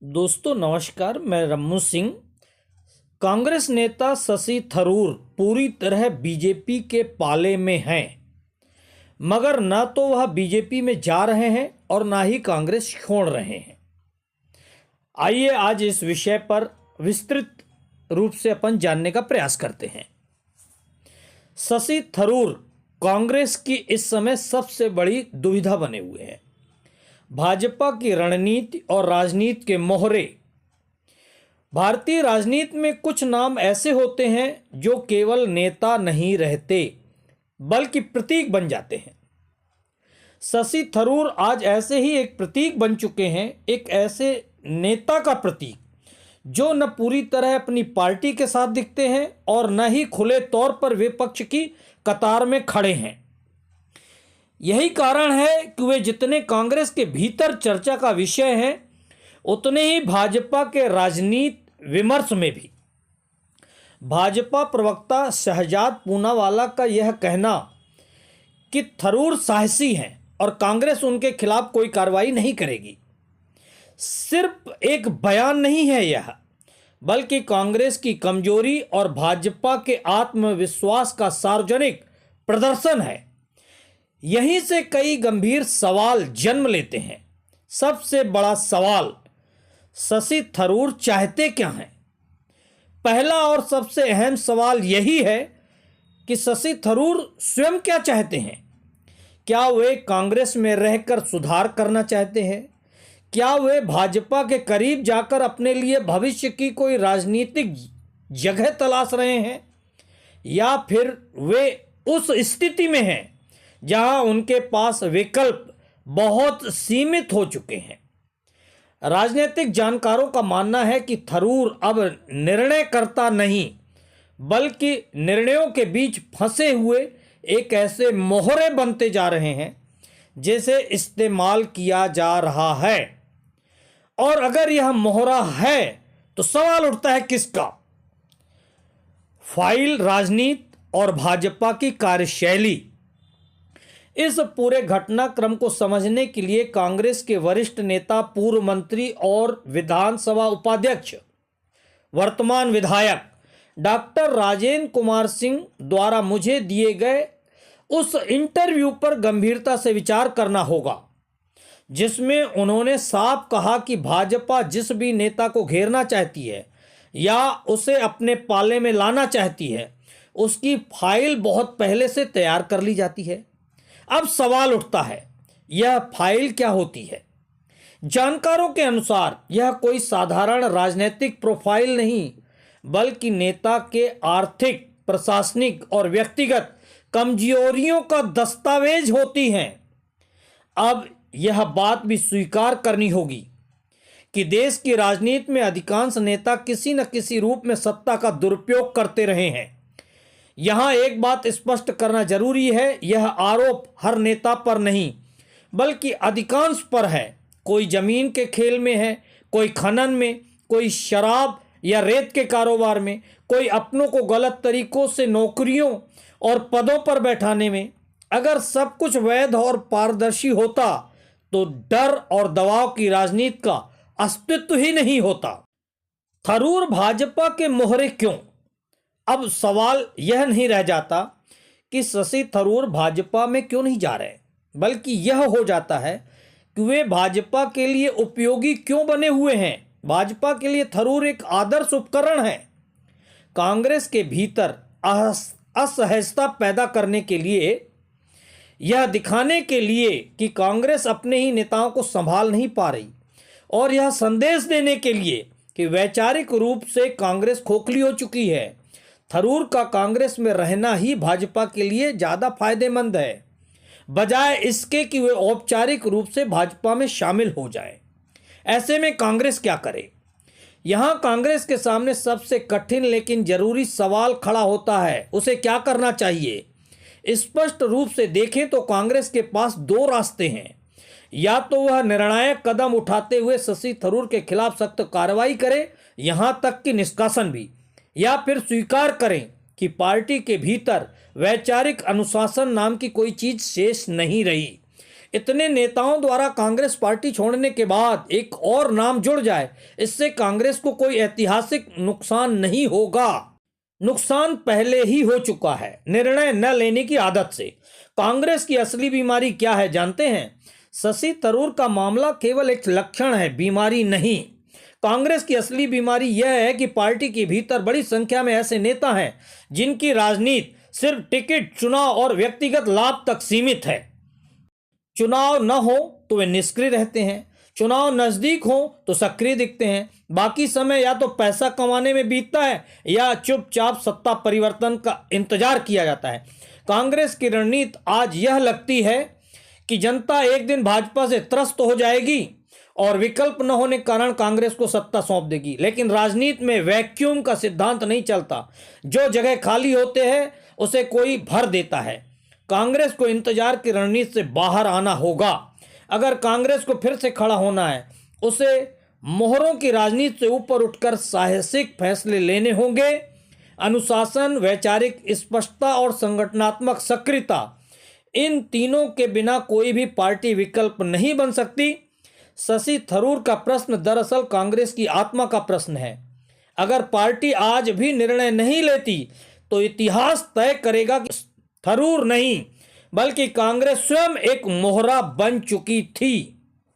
दोस्तों नमस्कार, मैं रम्मू सिंह। कांग्रेस नेता शशि थरूर पूरी तरह बीजेपी के पाले में हैं, मगर न तो वह बीजेपी में जा रहे हैं और न ही कांग्रेस छोड़ रहे हैं। आइए आज इस विषय पर विस्तृत रूप से अपन जानने का प्रयास करते हैं। शशि थरूर कांग्रेस की इस समय सबसे बड़ी दुविधा बने हुए हैं। भाजपा की रणनीति और राजनीति के मोहरे। भारतीय राजनीति में कुछ नाम ऐसे होते हैं जो केवल नेता नहीं रहते बल्कि प्रतीक बन जाते हैं। शशि थरूर आज ऐसे ही एक प्रतीक बन चुके हैं, एक ऐसे नेता का प्रतीक जो न पूरी तरह अपनी पार्टी के साथ दिखते हैं और न ही खुले तौर पर विपक्ष की कतार में खड़े हैं। यही कारण है कि वे जितने कांग्रेस के भीतर चर्चा का विषय हैं, उतने ही भाजपा के राजनीति विमर्श में भी। भाजपा प्रवक्ता शहजाद पूनावाला का यह कहना कि थरूर साहसी हैं और कांग्रेस उनके खिलाफ कोई कार्रवाई नहीं करेगी, सिर्फ एक बयान नहीं है यह, बल्कि कांग्रेस की कमजोरी और भाजपा के आत्मविश्वास का सार्वजनिक प्रदर्शन है। यहीं से कई गंभीर सवाल जन्म लेते हैं। सबसे बड़ा सवाल, शशि थरूर चाहते क्या हैं? पहला और सबसे अहम सवाल यही है कि शशि थरूर स्वयं क्या चाहते हैं। क्या वे कांग्रेस में रहकर सुधार करना चाहते हैं? क्या वे भाजपा के करीब जाकर अपने लिए भविष्य की कोई राजनीतिक जगह तलाश रहे हैं, या फिर वे उस स्थिति में हैं जहां उनके पास विकल्प बहुत सीमित हो चुके हैं? राजनीतिक जानकारों का मानना है कि थरूर अब निर्णयकर्ता नहीं, बल्कि निर्णयों के बीच फंसे हुए एक ऐसे मोहरे बनते जा रहे हैं जिसे इस्तेमाल किया जा रहा है। और अगर यह मोहरा है तो सवाल उठता है किसका? फाइल राजनीति और भाजपा की कार्यशैली। इस पूरे घटनाक्रम को समझने के लिए कांग्रेस के वरिष्ठ नेता, पूर्व मंत्री और विधानसभा उपाध्यक्ष, वर्तमान विधायक डॉक्टर राजेंद्र कुमार सिंह द्वारा मुझे दिए गए उस इंटरव्यू पर गंभीरता से विचार करना होगा, जिसमें उन्होंने साफ कहा कि भाजपा जिस भी नेता को घेरना चाहती है या उसे अपने पाले में लाना चाहती है, उसकी फाइल बहुत पहले से तैयार कर ली जाती है। अब सवाल उठता है, यह फाइल क्या होती है? जानकारों के अनुसार यह कोई साधारण राजनीतिक प्रोफाइल नहीं, बल्कि नेता के आर्थिक, प्रशासनिक और व्यक्तिगत कमजोरियों का दस्तावेज होती है। अब यह बात भी स्वीकार करनी होगी कि देश की राजनीति में अधिकांश नेता किसी न किसी रूप में सत्ता का दुरुपयोग करते रहे हैं। यहां एक बात स्पष्ट करना जरूरी है, यह आरोप हर नेता पर नहीं बल्कि अधिकांश पर है। कोई जमीन के खेल में है, कोई खनन में, कोई शराब या रेत के कारोबार में, कोई अपनों को गलत तरीकों से नौकरियों और पदों पर बैठाने में। अगर सब कुछ वैध और पारदर्शी होता तो डर और दबाव की राजनीति का अस्तित्व ही नहीं होता। थरूर भाजपा के मोहरे क्यों? अब सवाल यह नहीं रह जाता कि शशि थरूर भाजपा में क्यों नहीं जा रहे, बल्कि यह हो जाता है कि वे भाजपा के लिए उपयोगी क्यों बने हुए हैं। भाजपा के लिए थरूर एक आदर्श उपकरण है। कांग्रेस के भीतर असहजता पैदा करने के लिए, यह दिखाने के लिए कि कांग्रेस अपने ही नेताओं को संभाल नहीं पा रही, और यह संदेश देने के लिए कि वैचारिक रूप से कांग्रेस खोखली हो चुकी है, थरूर का कांग्रेस में रहना ही भाजपा के लिए ज़्यादा फायदेमंद है, बजाय इसके कि वे औपचारिक रूप से भाजपा में शामिल हो जाएं। ऐसे में कांग्रेस क्या करे? यहाँ कांग्रेस के सामने सबसे कठिन लेकिन जरूरी सवाल खड़ा होता है, उसे क्या करना चाहिए? स्पष्ट रूप से देखें तो कांग्रेस के पास दो रास्ते हैं। या तो वह निर्णायक कदम उठाते हुए शशि थरूर के खिलाफ सख्त कार्रवाई करे, यहाँ तक कि निष्कासन भी, या फिर स्वीकार करें कि पार्टी के भीतर वैचारिक अनुशासन नाम की कोई चीज शेष नहीं रही। इतने नेताओं द्वारा कांग्रेस पार्टी छोड़ने के बाद एक और नाम जुड़ जाए, इससे कांग्रेस को कोई ऐतिहासिक नुकसान नहीं होगा। नुकसान पहले ही हो चुका है निर्णय न लेने की आदत से। कांग्रेस की असली बीमारी क्या है जानते हैं? शशि थरूर का मामला केवल एक लक्षण है, बीमारी नहीं। कांग्रेस की असली बीमारी यह है कि पार्टी के भीतर बड़ी संख्या में ऐसे नेता हैं जिनकी राजनीति सिर्फ टिकट, चुनाव और व्यक्तिगत लाभ तक सीमित है। चुनाव न हो तो वे निष्क्रिय रहते हैं, चुनाव नजदीक हो तो सक्रिय दिखते हैं। बाकी समय या तो पैसा कमाने में बीतता है या चुपचाप सत्ता परिवर्तन का इंतजार किया जाता है। कांग्रेस की रणनीति आज यह लगती है कि जनता एक दिन भाजपा से त्रस्त हो जाएगी और विकल्प न होने के कारण कांग्रेस को सत्ता सौंप देगी। लेकिन राजनीति में वैक्यूम का सिद्धांत नहीं चलता, जो जगह खाली होते हैं उसे कोई भर देता है। कांग्रेस को इंतजार की रणनीति से बाहर आना होगा। अगर कांग्रेस को फिर से खड़ा होना है, उसे मोहरों की राजनीति से ऊपर उठकर साहसिक फैसले लेने होंगे। अनुशासन, वैचारिक स्पष्टता और संगठनात्मक सक्रियता, इन तीनों के बिना कोई भी पार्टी विकल्प नहीं बन सकती। शशि थरूर का प्रश्न दरअसल कांग्रेस की आत्मा का प्रश्न है। अगर पार्टी आज भी निर्णय नहीं लेती तो इतिहास तय करेगा कि थरूर नहीं बल्कि कांग्रेस स्वयं एक मोहरा बन चुकी थी।